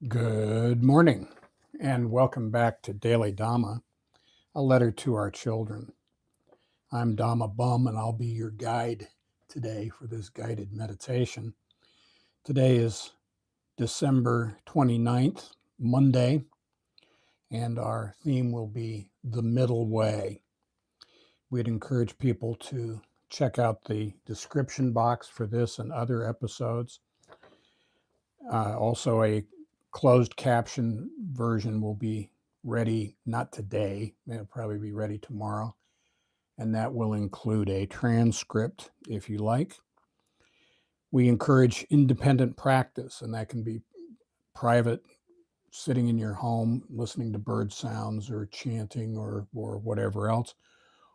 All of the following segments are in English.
Good morning, and welcome back to Daily Dhamma, a letter to our children. I'm Dhamma Bum, and I'll be your guide today for this guided meditation. Today is December 29th, Monday, and our theme will be the middle way. We'd encourage people to check out the description box for this and other episodes. Also, a closed caption version will be ready, not today, it'll probably be ready tomorrow, and that will include a transcript if you like. We encourage independent practice, and that can be private, sitting in your home, listening to bird sounds or chanting or whatever else,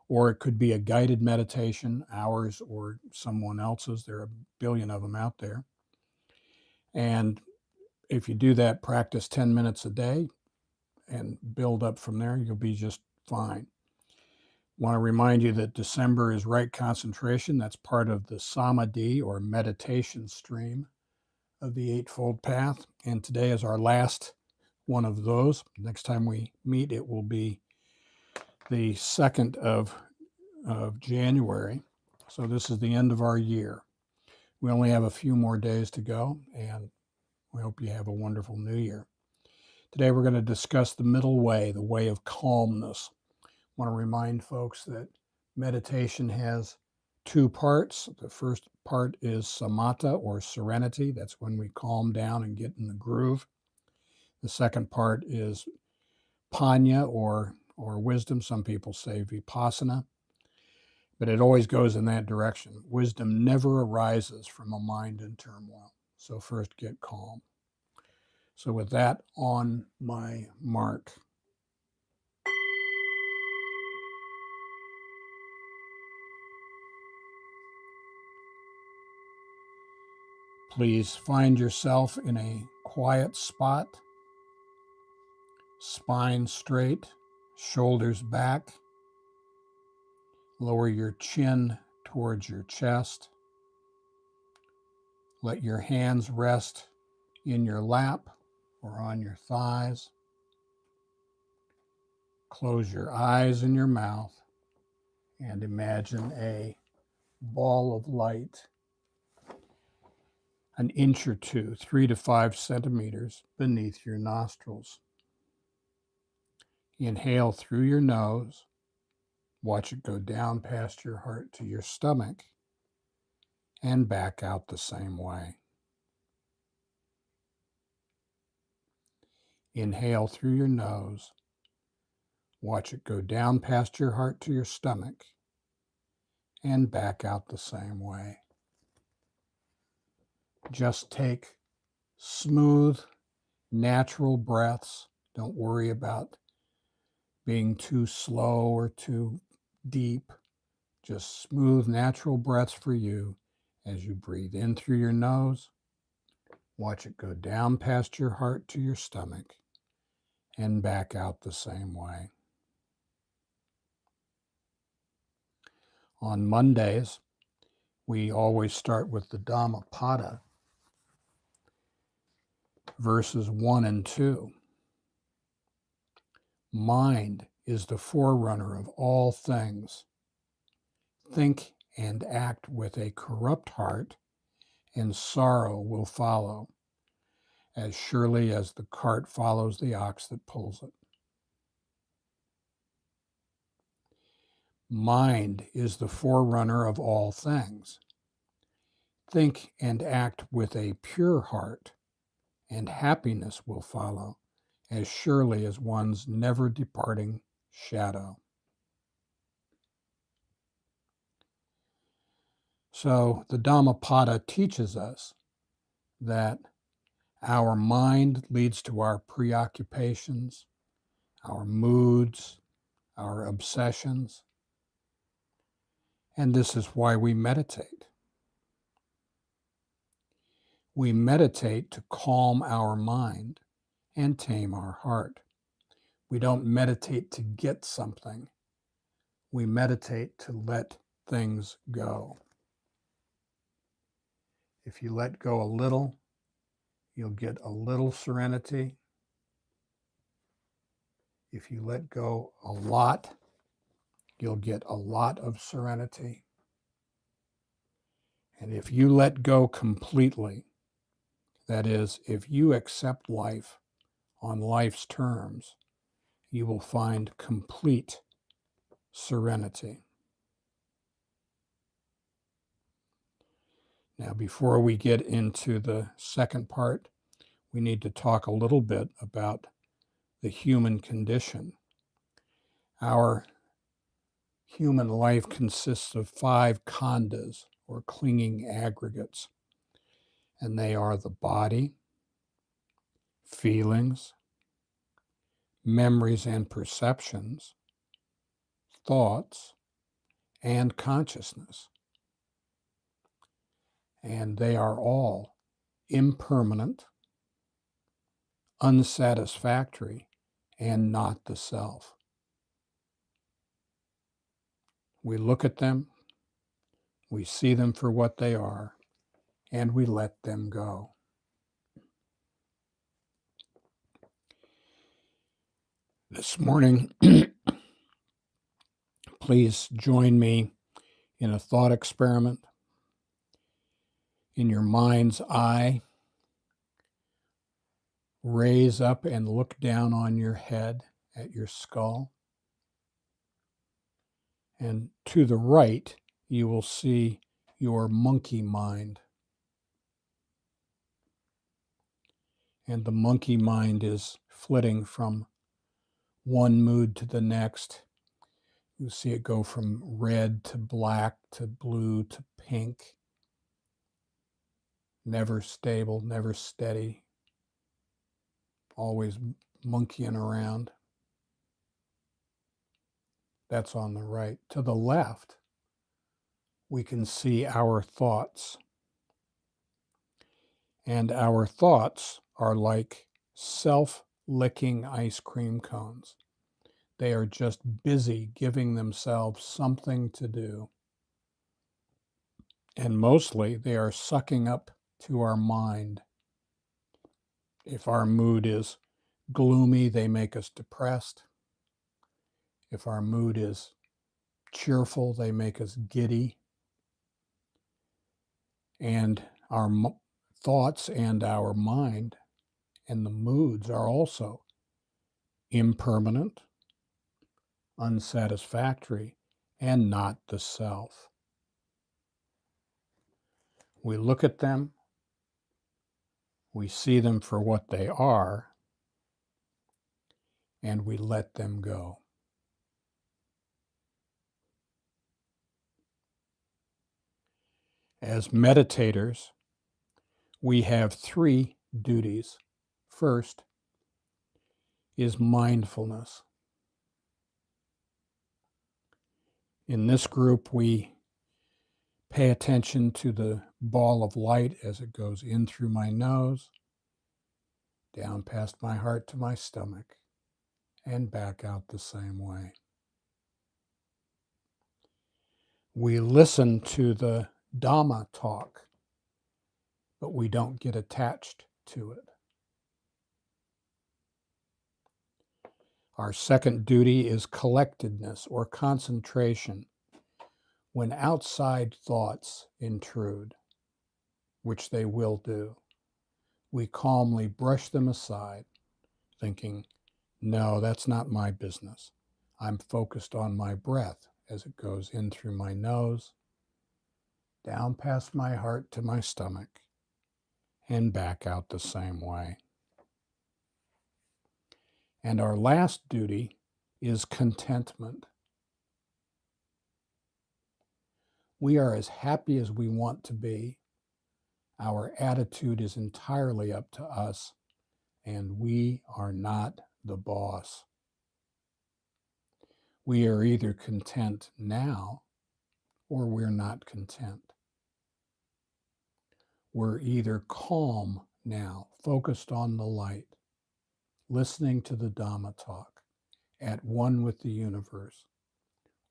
or it could be a guided meditation, ours or someone else's. There are a billion of them out there. And if you do that, practice 10 minutes a day and build up from there, you'll be just fine. Want to remind you that December is right concentration. That's part of the samadhi or meditation stream of the Eightfold Path. And today is our last one of those. Next time we meet, it will be the 2nd of January. So this is the end of our year. We only have a few more days to go, and we hope you have a wonderful new year. Today we're going to discuss the middle way, the way of calmness. I want to remind folks that meditation has two parts. The first part is samatha or serenity. That's when we calm down and get in the groove. The second part is panya or wisdom. Some people say vipassana, but it always goes in that direction. Wisdom never arises from a mind in turmoil. So first get calm. So with that, on my mark. Please find yourself in a quiet spot, spine straight, shoulders back. Lower your chin towards your chest. Let your hands rest in your lap or on your thighs. Close your eyes and your mouth and imagine a ball of light an inch or two, 3 to 5 centimeters beneath your nostrils. Inhale through your nose. Watch it go down past your heart to your stomach and back out the same way. Inhale through your nose. Watch it go down past your heart to your stomach and back out the same way. Just take smooth, natural breaths. Don't worry about being too slow or too deep. Just smooth, natural breaths for you as you breathe in through your nose. Watch it go down past your heart to your stomach and back out the same way. On Mondays, we always start with the Dhammapada, verses 1 and 2. Mind is the forerunner of all things. Think and act with a corrupt heart, and sorrow will follow, as surely as the cart follows the ox that pulls it. Mind is the forerunner of all things. Think and act with a pure heart, and happiness will follow, as surely as one's never departing shadow. So the Dhammapada teaches us that our mind leads to our preoccupations, our moods, our obsessions, and this is why we meditate. We meditate to calm our mind and tame our heart. We don't meditate to get something. We meditate to let things go. If you let go a little, you'll get a little serenity. If you let go a lot, you'll get a lot of serenity. And if you let go completely, that is, if you accept life on life's terms, you will find complete serenity. Now, before we get into the second part, we need to talk a little bit about the human condition. Our human life consists of 5 khandhas, or clinging aggregates, and they are the body, feelings, memories and perceptions, thoughts, and consciousness. And they are all impermanent, unsatisfactory, and not the self. We look at them, we see them for what they are, and we let them go. This morning, please join me in a thought experiment. In your mind's eye, raise up and look down on your head at your skull. And to the right, you will see your monkey mind. And the monkey mind is flitting from one mood to the next. You see it go from red to black to blue to pink. Never stable, never steady. Always monkeying around. That's on the right. To the left, we can see our thoughts. And our thoughts are like self-licking ice cream cones. They are just busy giving themselves something to do. And mostly they are sucking up to our mind. If our mood is gloomy, they make us depressed. If our mood is cheerful, they make us giddy. And our thoughts and our mind and the moods are also impermanent, unsatisfactory, and not the self. We look at them, we see them for what they are, and we let them go. As meditators, we have 3 duties. First is mindfulness. In this group, we pay attention to the ball of light as it goes in through my nose, down past my heart to my stomach, and back out the same way. We listen to the Dhamma talk, but we don't get attached to it. Our second duty is collectedness or concentration. When outside thoughts intrude, which they will do, we calmly brush them aside, thinking, no, that's not my business. I'm focused on my breath as it goes in through my nose, down past my heart to my stomach, and back out the same way. And our last duty is contentment. We are as happy as we want to be. Our attitude is entirely up to us, and we are not the boss. We are either content now or we're not content. We're either calm now, focused on the light, listening to the Dhamma talk, at one with the universe,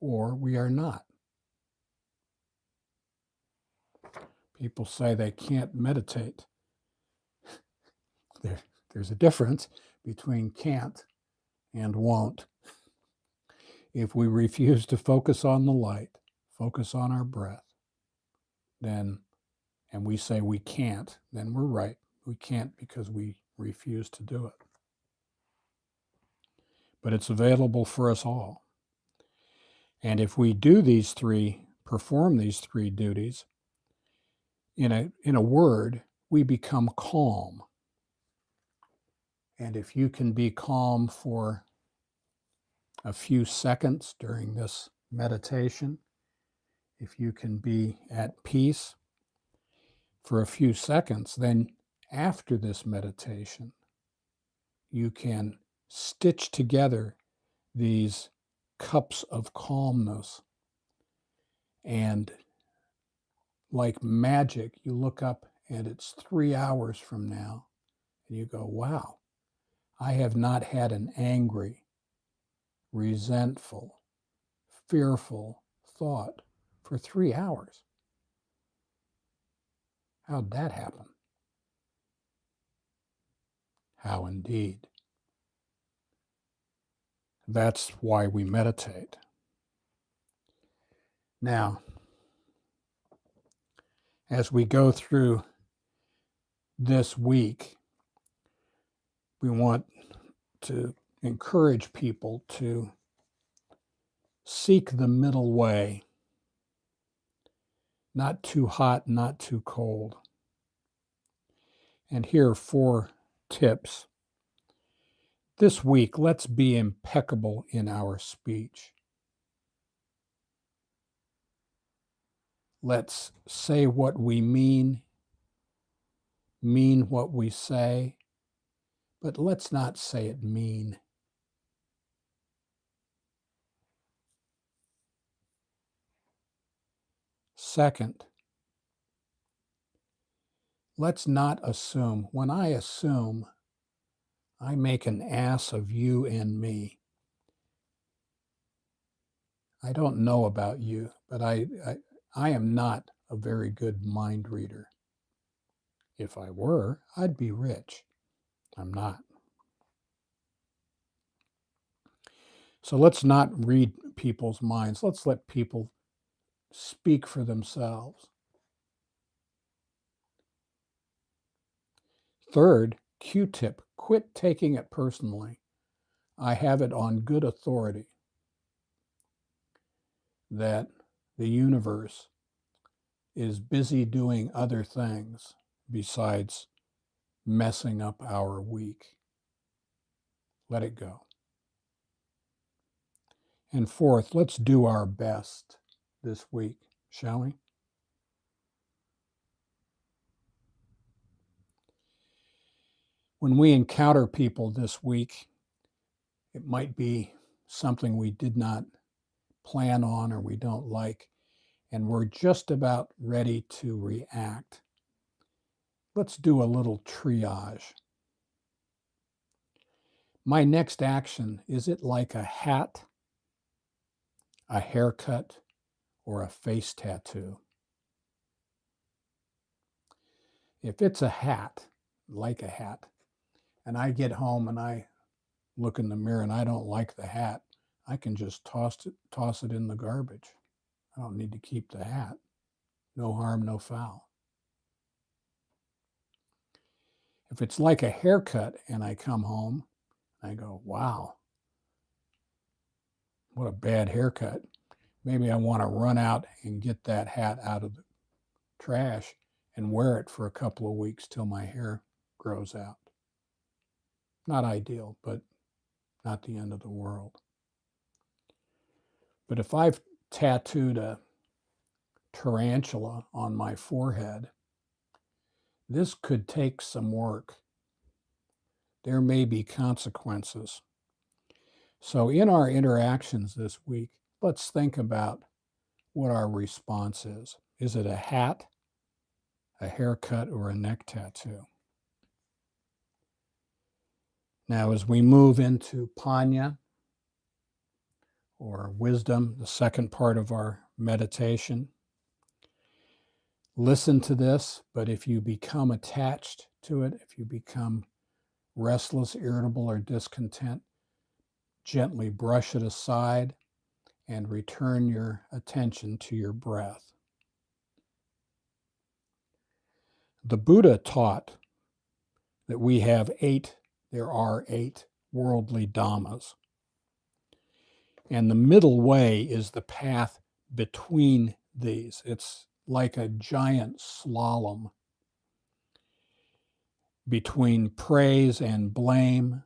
or we are not. People say they can't meditate. there's a difference between can't and won't. If we refuse to focus on the light, focus on our breath, then, and we say we can't, then we're right. We can't because we refuse to do it. But it's available for us all. And if we do perform these three duties, in a word, we become calm. And if you can be calm for a few seconds during this meditation, if you can be at peace for a few seconds, then after this meditation, you can stitch together these cups of calmness. And like magic, you look up and it's 3 hours from now, and you go, wow, I have not had an angry, resentful, fearful thought for 3 hours. How'd that happen? How indeed. That's why we meditate. Now, as we go through this week, we want to encourage people to seek the middle way. Not too hot, not too cold. And here are 4 tips. This week, let's be impeccable in our speech. Let's say what we mean what we say, but let's not say it mean. Second, let's not assume. When I assume, I make an ass of you and me. I don't know about you, but I am not a very good mind reader. If I were, I'd be rich. I'm not. So let's not read people's minds. Let's let people speak for themselves. Third, Q-tip, quit taking it personally. I have it on good authority that the universe is busy doing other things besides messing up our week. Let it go. And fourth, let's do our best this week, shall we? When we encounter people this week, it might be something we did not plan on or we don't like, and we're just about ready to react. Let's do a little triage. My next action, is it like a hat, a haircut, or a face tattoo? If it's a hat, like a hat, and I get home and I look in the mirror and I don't like the hat, I can just toss it in the garbage. I don't need to keep the hat. No harm, no foul. If it's like a haircut and I come home, I go, wow, what a bad haircut. Maybe I want to run out and get that hat out of the trash and wear it for a couple of weeks till my hair grows out. Not ideal, but not the end of the world. But if I've tattooed a tarantula on my forehead, this could take some work. There may be consequences. So in our interactions this week, let's think about what our response is. Is it a hat, a haircut, or a neck tattoo? Now, as we move into Panya, or wisdom, the second part of our meditation, listen to this, but if you become attached to it, if you become restless, irritable, or discontent, gently brush it aside and return your attention to your breath. The Buddha taught that there are eight worldly Dhammas. And the middle way is the path between these. It's like a giant slalom between praise and blame,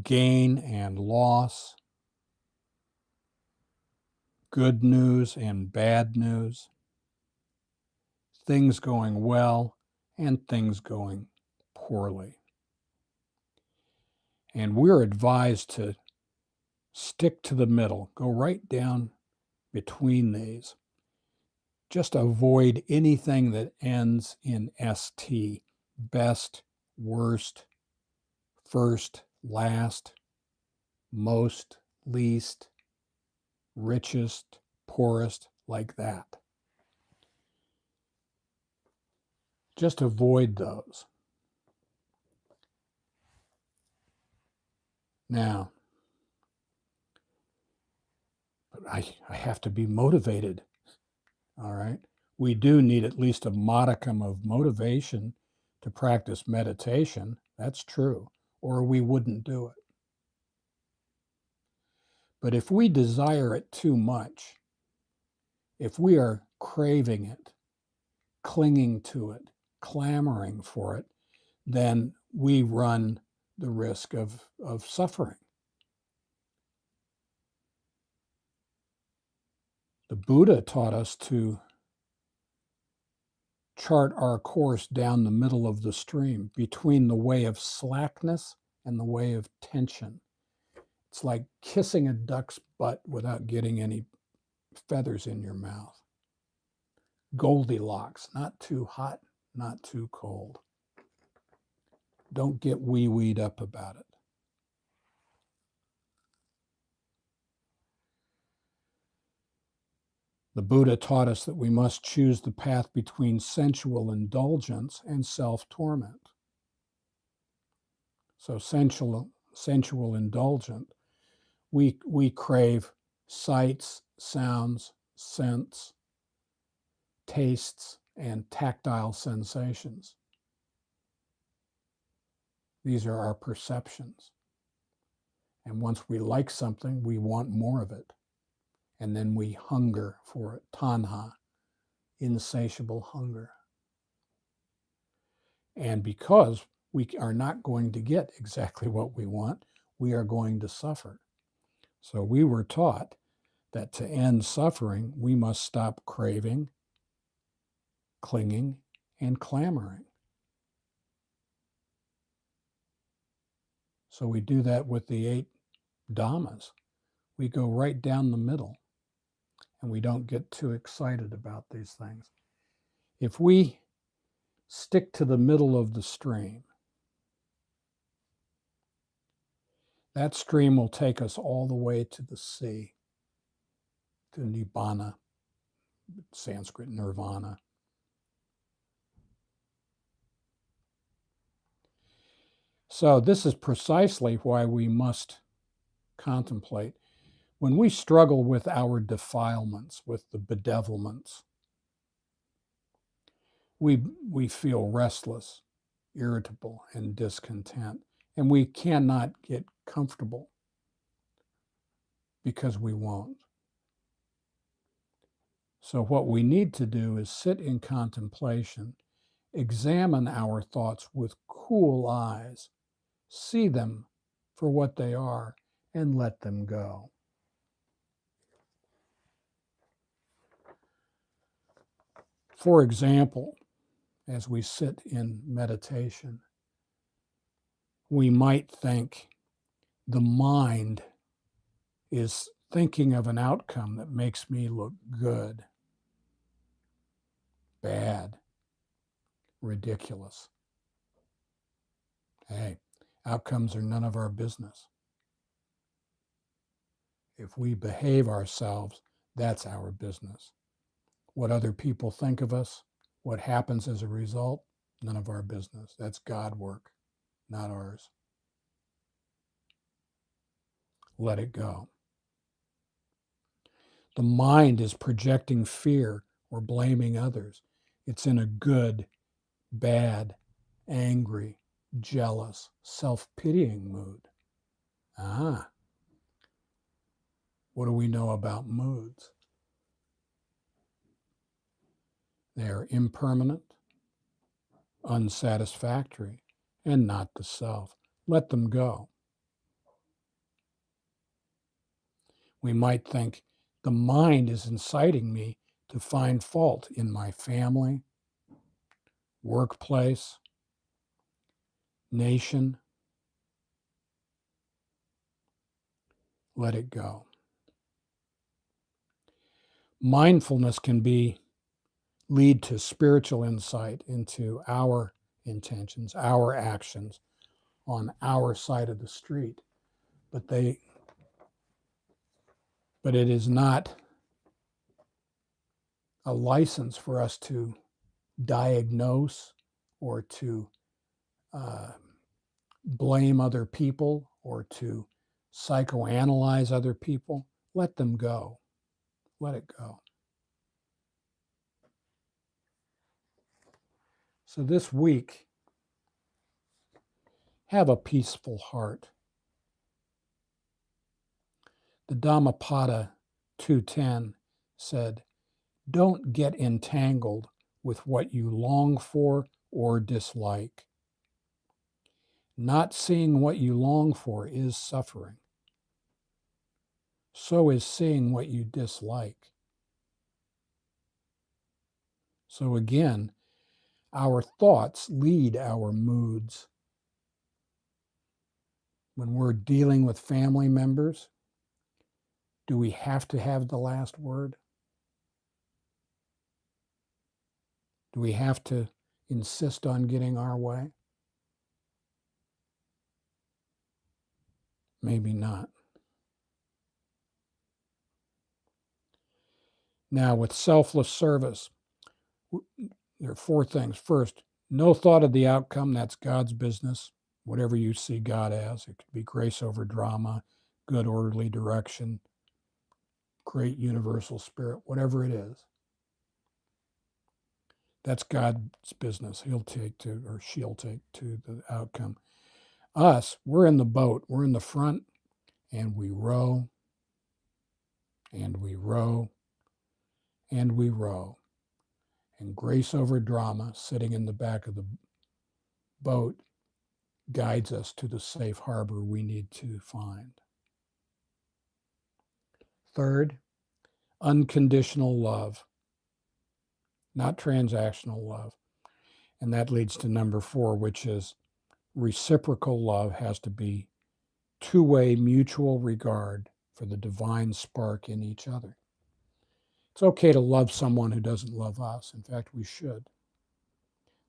gain and loss, good news and bad news, things going well and things going poorly. And we're advised to stick to the middle, go right down between these. Just avoid anything that ends in ST, best, worst, first, last, most, least, richest, poorest, like that. Just avoid those. Now, but I have to be motivated, all right? We do need at least a modicum of motivation to practice meditation. That's true, or we wouldn't do it. But if we desire it too much, if we are craving it, clinging to it, clamoring for it, then we run the risk of suffering. The Buddha taught us to chart our course down the middle of the stream between the way of slackness and the way of tension. It's like kissing a duck's butt without getting any feathers in your mouth. Goldilocks, not too hot, not too cold. Don't get wee-weed up about it. The Buddha taught us that we must choose the path between sensual indulgence and self-torment. So sensual indulgent, we crave sights, sounds, scents, tastes, and tactile sensations. These are our perceptions. And once we like something, we want more of it. And then we hunger for it. Tanha, insatiable hunger. And because we are not going to get exactly what we want, we are going to suffer. So we were taught that to end suffering, we must stop craving, clinging, and clamoring. So we do that with the 8 Dhammas. We go right down the middle, and we don't get too excited about these things. If we stick to the middle of the stream, that stream will take us all the way to the sea, to Nibbana, Sanskrit nirvana. So this is precisely why we must contemplate. When we struggle with our defilements, with the bedevilments, we feel restless, irritable, and discontent, and we cannot get comfortable because we won't. So what we need to do is sit in contemplation, examine our thoughts with cool eyes, see them for what they are, and let them go. For example, as we sit in meditation, we might think the mind is thinking of an outcome that makes me look good, bad, ridiculous. Hey, outcomes are none of our business. If we behave ourselves, that's our business. What other people think of us, what happens as a result, none of our business. That's God work, not ours. Let it go. The mind is projecting fear or blaming others. It's in a good, bad, angry, jealous, self-pitying mood. What do we know about moods? They are impermanent, unsatisfactory, and not the self. Let them go. We might think the mind is inciting me to find fault in my family, workplace, nation. Let it go. Mindfulness can lead to spiritual insight into our intentions, our actions on our side of the street. But it is not a license for us to diagnose or to blame other people or to psychoanalyze other people. Let them go. Let it go. So this week, have a peaceful heart. The Dhammapada 2:10 said, "Don't get entangled with what you long for or dislike. Not seeing what you long for is suffering. So is seeing what you dislike." So again, our thoughts lead our moods. When we're dealing with family members, do we have to have the last word? Do we have to insist on getting our way? Maybe not. Now, with selfless service, there are 4 things. First, no thought of the outcome. That's God's business. Whatever you see God as, it could be grace over drama, good orderly direction, great universal spirit, whatever it is. That's God's business. He'll take to, or she'll take to the outcome. Us, we're in the boat. We're in the front, and we row, and we row, and we row. And grace over drama, sitting in the back of the boat, guides us to the safe harbor we need to find. Third, unconditional love, not transactional love. And that leads to number 4, which is reciprocal love has to be two-way mutual regard for the divine spark in each other. It's okay to love someone who doesn't love us. In fact, we should.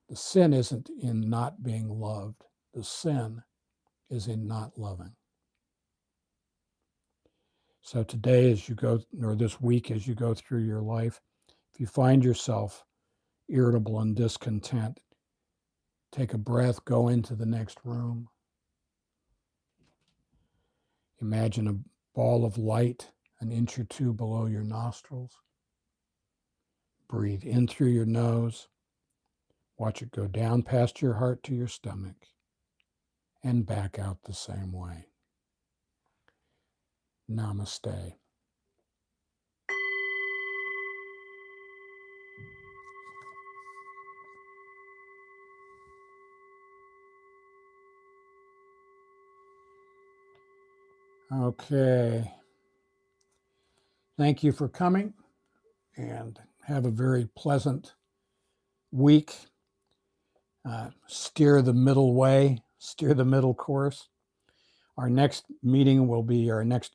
The sin isn't in not being loved. The sin is in not loving. So today, as you go, or this week, as you go through your life, if you find yourself irritable and discontent, take a breath, go into the next room. Imagine a ball of light an inch or 2 below your nostrils. Breathe in through your nose. Watch it go down past your heart to your stomach and back out the same way. Namaste. Okay. Thank you for coming, and have a very pleasant week. Steer the middle way, steer the middle course. Our next meeting will be, our next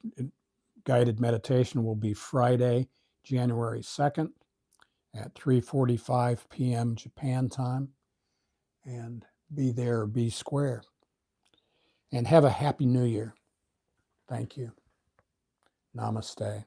guided meditation will be Friday, January 2nd at 3:45 p.m. Japan time. And be there, be square. And have a happy new year. Thank you. Namaste.